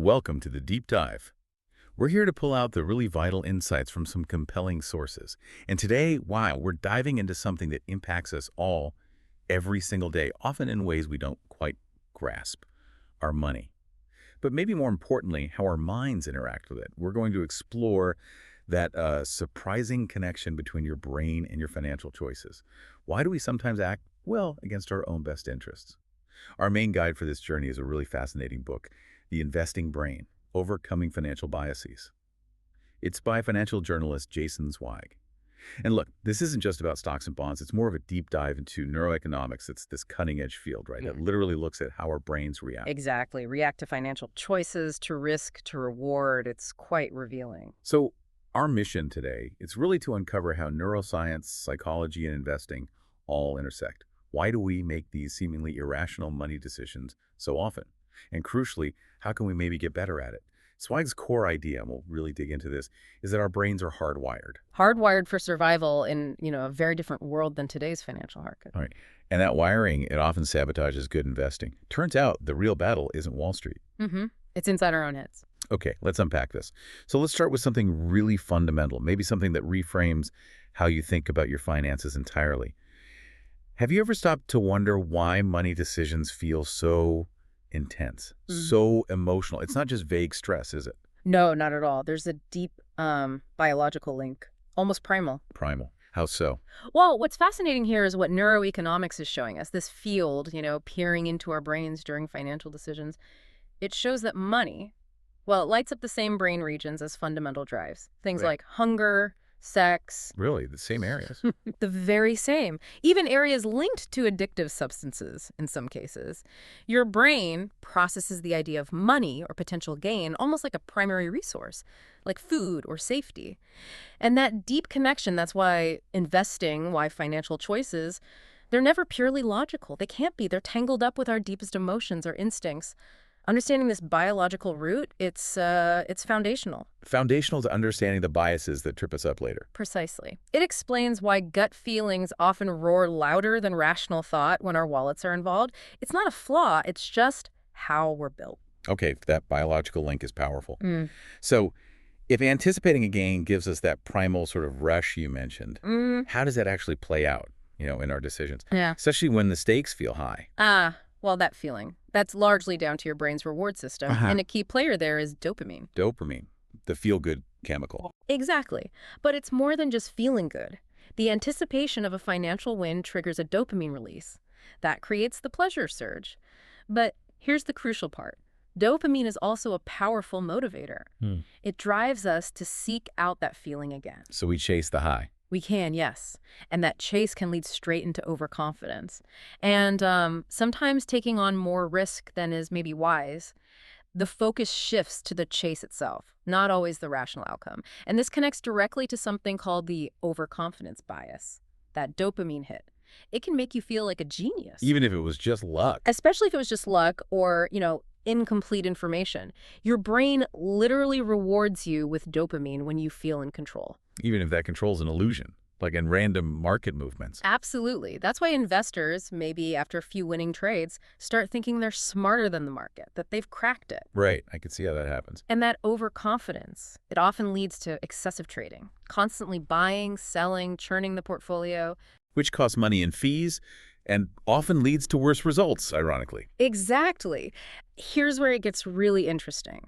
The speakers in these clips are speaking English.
Welcome to the Deep Dive. We're here to pull out the really vital insights from some compelling sources. And today, wow, we're diving into something that impacts us all every single day, often in ways we don't quite grasp, our money. But maybe more importantly, how our minds interact with it. We're going to explore that surprising connection between your brain and your financial choices. Why do we sometimes act, well, against our own best interests? Our main guide for this journey is a really fascinating book, The Investing Brain: Overcoming Financial Biases. It's by financial journalist Jason Zweig. And look, this isn't just about stocks and bonds. It's more of a deep dive into neuroeconomics. It's this cutting-edge field, right, that literally looks at how our brains react. Exactly. React to financial choices, to risk, to reward. It's quite revealing. So our mission today, it's really to uncover how neuroscience, psychology, and investing all intersect. Why do we make these seemingly irrational money decisions so often? And crucially, how can we maybe get better at it? Zweig's core idea, and we'll really dig into this, is that our brains are hardwired. Hardwired for survival in, a very different world than today's financial market. All right. And that wiring, it often sabotages good investing. Turns out the real battle isn't Wall Street. It's inside our own heads. Okay, let's unpack this. So let's start with something really fundamental, maybe something that reframes how you think about your finances entirely. Have you ever stopped to wonder why money decisions feel so intense, so emotional? It's not just vague stress, is it? No, not at all. There's a deep biological link, almost primal. Primal. How so? Well, what's fascinating here is what neuroeconomics is showing us. This field, peering into our brains during financial decisions. It shows that money, well, it lights up the same brain regions as fundamental drives. Things Right. like hunger, sex. Really? The same areas? The very same. Even areas linked to addictive substances in some cases. Your brain processes the idea of money or potential gain almost like a primary resource, like food or safety. And that deep connection, that's why investing, why financial choices, they're never purely logical. They can't be. They're tangled up with our deepest emotions or instincts. Understanding this biological root, it's foundational. Foundational to understanding the biases that trip us up later. Precisely. It explains why gut feelings often roar louder than rational thought when our wallets are involved. It's not a flaw, it's just how we're built. Okay, that biological link is powerful. So if anticipating a gain gives us that primal sort of rush you mentioned, how does that actually play out, in our decisions? Yeah. Especially when the stakes feel high. Well, that feeling. That's largely down to your brain's reward system. And a key player there is dopamine. Dopamine, the feel-good chemical. Exactly. But it's more than just feeling good. The anticipation of a financial win triggers a dopamine release. That creates the pleasure surge. But here's the crucial part. Dopamine is also a powerful motivator. It drives us to seek out that feeling again. So we chase the high. We can, yes. And that chase can lead straight into overconfidence. And sometimes taking on more risk than is maybe wise. The focus shifts to the chase itself, not always the rational outcome. And this connects directly to something called the overconfidence bias, that dopamine hit. It can make you feel like a genius. Even if it was just luck. Especially if it was just luck or, incomplete information. Your brain literally rewards you with dopamine when you feel in control. Even if that control's an illusion, like in random market movements. Absolutely. That's why investors, maybe after a few winning trades, start thinking they're smarter than the market, that they've cracked it. Right. I can see how that happens. And that overconfidence, it often leads to excessive trading, constantly buying, selling, churning the portfolio. Which costs money in fees and often leads to worse results, ironically. Exactly. Here's where it gets really interesting.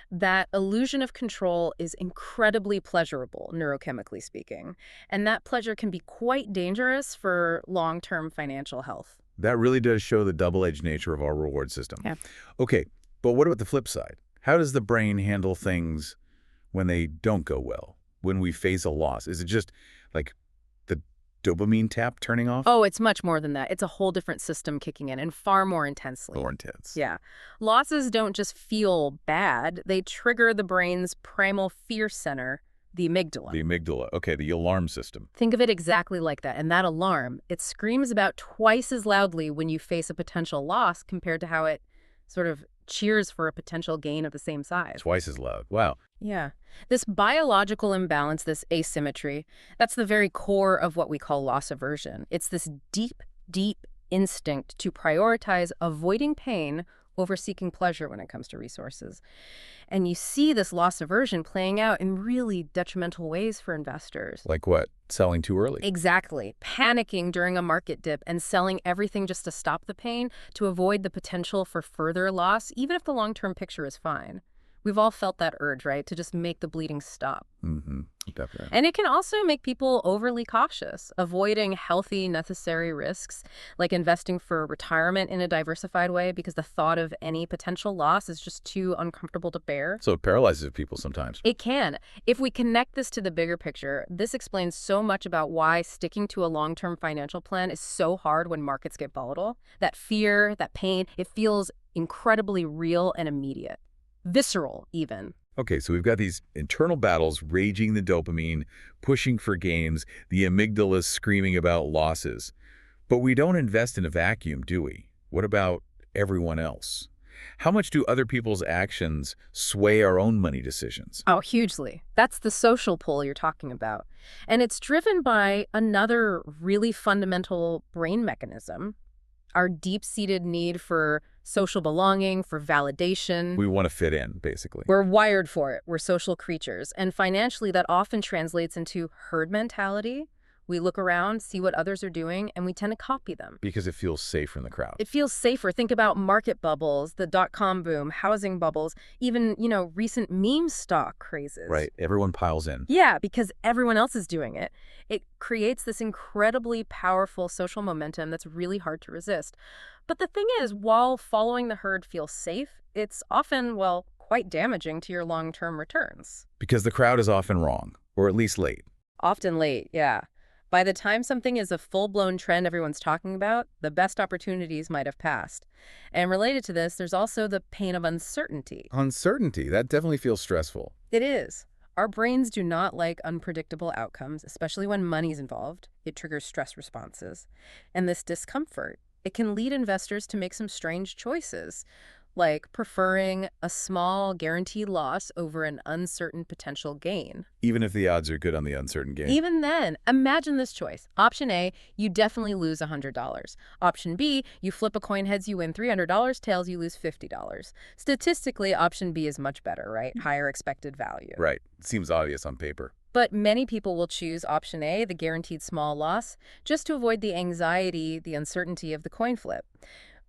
That illusion of control is incredibly pleasurable, neurochemically speaking. And that pleasure can be quite dangerous for long-term financial health. That really does show the double-edged nature of our reward system. Yeah. Okay, but what about the flip side? How does the brain handle things when they don't go well, when we face a loss? Is it just like the dopamine tap turning off? Oh, it's much more than that. It's a whole different system kicking in and far more intensely. More intense. Yeah. Losses don't just feel bad. They trigger the brain's primal fear center, the amygdala. The amygdala. Okay, the alarm system. Think of it exactly like that. And that alarm, it screams about twice as loudly when you face a potential loss compared to how it sort of cheers for a potential gain of the same size. Twice as loud. Wow. Yeah. This biological imbalance, this asymmetry, that's the very core of what we call loss aversion. It's this deep, deep instinct to prioritize avoiding pain over seeking pleasure when it comes to resources. And you see this loss aversion playing out in really detrimental ways for investors. Like what? Selling too early? Exactly. Panicking during a market dip and selling everything just to stop the pain, to avoid the potential for further loss, even if the long-term picture is fine. We've all felt that urge, right, to just make the bleeding stop. Mm-hmm. Definitely. And it can also make people overly cautious, avoiding healthy, necessary risks, like investing for retirement in a diversified way because the thought of any potential loss is just too uncomfortable to bear. So it paralyzes people sometimes. It can. If we connect this to the bigger picture, this explains so much about why sticking to a long-term financial plan is so hard when markets get volatile. That fear, that pain, it feels incredibly real and immediate. Visceral, even. Okay, so we've got these internal battles raging the dopamine, pushing for gains, the amygdala screaming about losses. But we don't invest in a vacuum, do we? What about everyone else? How much do other people's actions sway our own money decisions? Oh, hugely. That's the social pull you're talking about. And it's driven by another really fundamental brain mechanism, our deep-seated need for social belonging, for validation. We want to fit in, basically. We're wired for it. We're social creatures. And financially, that often translates into herd mentality. We look around, see what others are doing, and we tend to copy them. Because it feels safer in the crowd. It feels safer. Think about market bubbles, the dot-com boom, housing bubbles, even, recent meme stock crazes. Right. Everyone piles in. Yeah, because everyone else is doing it. It creates this incredibly powerful social momentum that's really hard to resist. But the thing is, while following the herd feels safe, it's often, well, quite damaging to your long-term returns. Because the crowd is often wrong, or at least late. Often late, yeah. By the time something is a full-blown trend everyone's talking about, the best opportunities might have passed. And related to this, there's also the pain of uncertainty. Uncertainty, that definitely feels stressful. It is. Our brains do not like unpredictable outcomes, especially when money's involved. It triggers stress responses. And this discomfort, it can lead investors to make some strange choices, like preferring a small guaranteed loss over an uncertain potential gain. Even if the odds are good on the uncertain gain. Even then, imagine this choice. Option A, you definitely lose $100. Option B, you flip a coin, heads you win $300, tails you lose $50. Statistically, option B is much better, right? Higher expected value. Right. Seems obvious on paper. But many people will choose option A, the guaranteed small loss, just to avoid the anxiety, the uncertainty of the coin flip.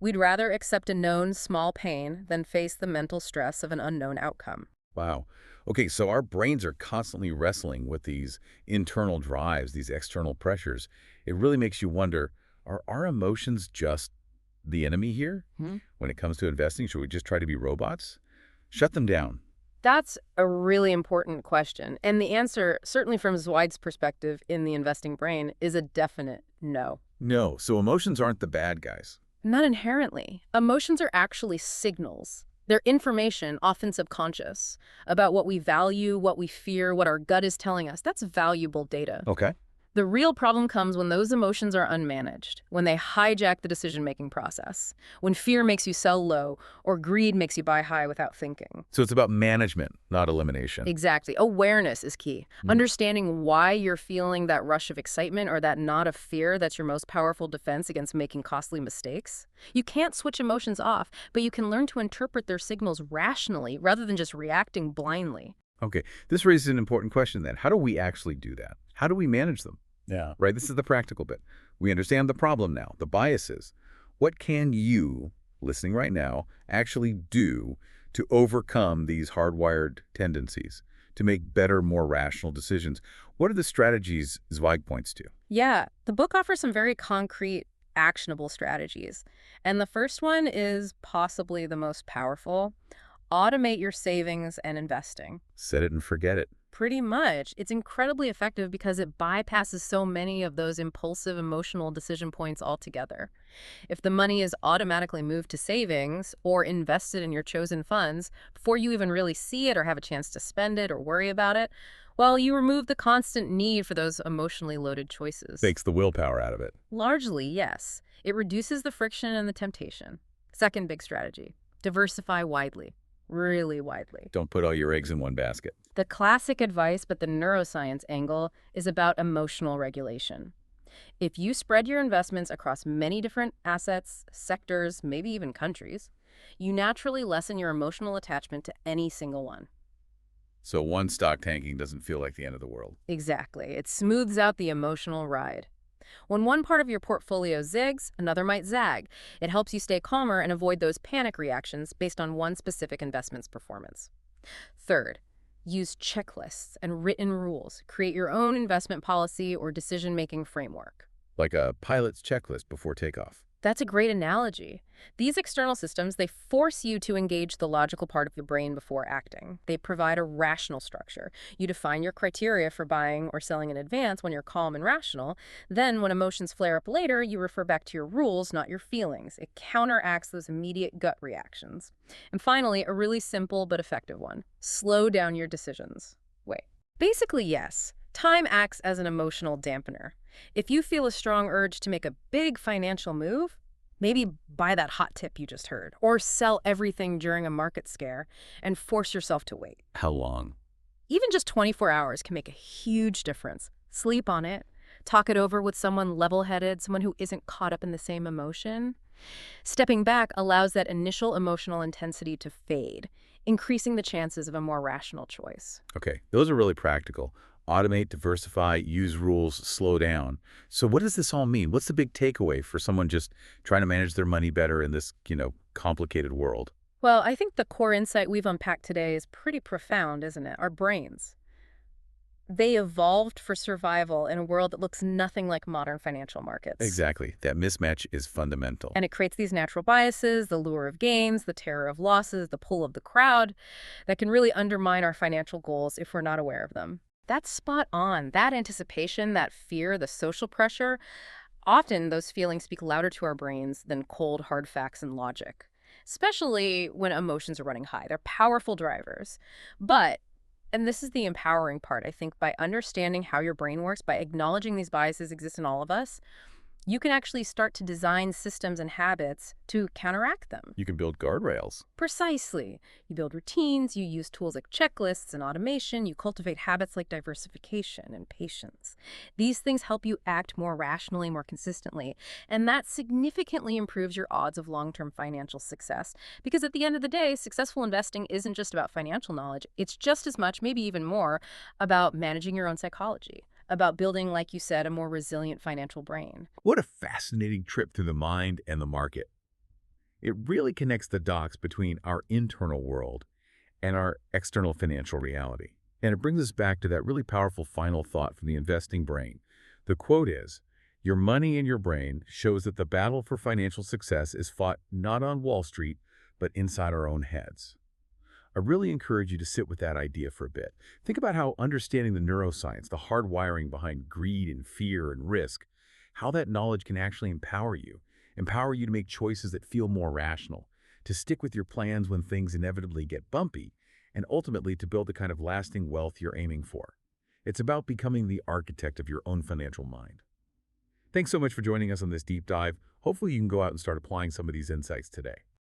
We'd rather accept a known small pain than face the mental stress of an unknown outcome. Wow. Okay, so our brains are constantly wrestling with these internal drives, these external pressures. It really makes you wonder, are our emotions just the enemy here? When it comes to investing, should we just try to be robots? Shut them down. That's a really important question. And the answer, certainly from Zweig's perspective in the investing brain, is a definite no. No, so emotions aren't the bad guys. Not inherently. Emotions are actually signals. They're information, often subconscious, about what we value, what we fear, what our gut is telling us. That's valuable data. Okay. The real problem comes when those emotions are unmanaged, when they hijack the decision-making process, when fear makes you sell low or greed makes you buy high without thinking. So it's about management, not elimination. Exactly. Awareness is key. Understanding why you're feeling that rush of excitement or that knot of fear that's your most powerful defense against making costly mistakes. You can't switch emotions off, but you can learn to interpret their signals rationally rather than just reacting blindly. Okay, this raises an important question then. How do we actually do that? How do we manage them? Yeah. Right, this is the practical bit. We understand the problem now, the biases. What can you, listening right now, actually do to overcome these hardwired tendencies, to make better, more rational decisions? What are the strategies Zweig points to? Yeah, the book offers some very concrete, actionable strategies. And the first one is possibly the most powerful. Automate your savings and investing. Set it and forget it. Pretty much. It's incredibly effective because it bypasses so many of those impulsive emotional decision points altogether. If the money is automatically moved to savings or invested in your chosen funds before you even really see it or have a chance to spend it or worry about it, well, you remove the constant need for those emotionally loaded choices. Takes the willpower out of it. Largely, yes. It reduces the friction and the temptation. Second big strategy, diversify widely. Really widely. Don't put all your eggs in one basket. The classic advice, but the neuroscience angle, is about emotional regulation. If you spread your investments across many different assets, sectors, maybe even countries, You naturally lessen your emotional attachment to any single one. So one stock tanking doesn't feel like the end of the world. Exactly. It smooths out the emotional ride. When one part of your portfolio zigs, another might zag. It helps you stay calmer and avoid those panic reactions based on one specific investment's performance. Third, use checklists and written rules. Create your own investment policy or decision-making framework. Like a pilot's checklist before takeoff. That's a great analogy. These external systems, they force you to engage the logical part of your brain before acting. They provide a rational structure. You define your criteria for buying or selling in advance when you're calm and rational. Then, when emotions flare up later, you refer back to your rules, not your feelings. It counteracts those immediate gut reactions. And finally, a really simple but effective one. Slow down your decisions. Wait. Basically, yes. Time acts as an emotional dampener. If you feel a strong urge to make a big financial move, maybe buy that hot tip you just heard, or sell everything during a market scare and force yourself to wait. How long? Even just 24 hours can make a huge difference. Sleep on it. Talk it over with someone level-headed, someone who isn't caught up in the same emotion. Stepping back allows that initial emotional intensity to fade, increasing the chances of a more rational choice. Okay, those are really practical. Automate, diversify, use rules, slow down. So what does this all mean? What's the big takeaway for someone just trying to manage their money better in this, complicated world? Well, I think the core insight we've unpacked today is pretty profound, isn't it? Our brains. They evolved for survival in a world that looks nothing like modern financial markets. Exactly. That mismatch is fundamental. And it creates these natural biases, the lure of gains, the terror of losses, the pull of the crowd, that can really undermine our financial goals if we're not aware of them. That's spot on. That anticipation, that fear, the social pressure, often those feelings speak louder to our brains than cold, hard facts and logic, especially when emotions are running high. They're powerful drivers. But, and this is the empowering part, I think, by understanding how your brain works, by acknowledging these biases exist in all of us, you can actually start to design systems and habits to counteract them. You can build guardrails. Precisely. You build routines, you use tools like checklists and automation, you cultivate habits like diversification and patience. These things help you act more rationally, more consistently, and that significantly improves your odds of long-term financial success. Because at the end of the day, successful investing isn't just about financial knowledge, it's just as much, maybe even more, about managing your own psychology, about building, like you said, a more resilient financial brain. What a fascinating trip through the mind and the market. It really connects the dots between our internal world and our external financial reality. And it brings us back to that really powerful final thought from the investing brain. The quote is, "Your money in your brain shows that the battle for financial success is fought not on Wall Street, but inside our own heads." I really encourage you to sit with that idea for a bit. Think about how understanding the neuroscience, the hard wiring behind greed and fear and risk, how that knowledge can actually empower you to make choices that feel more rational, to stick with your plans when things inevitably get bumpy, and ultimately to build the kind of lasting wealth you're aiming for. It's about becoming the architect of your own financial mind. Thanks so much for joining us on this deep dive. Hopefully you can go out and start applying some of these insights today.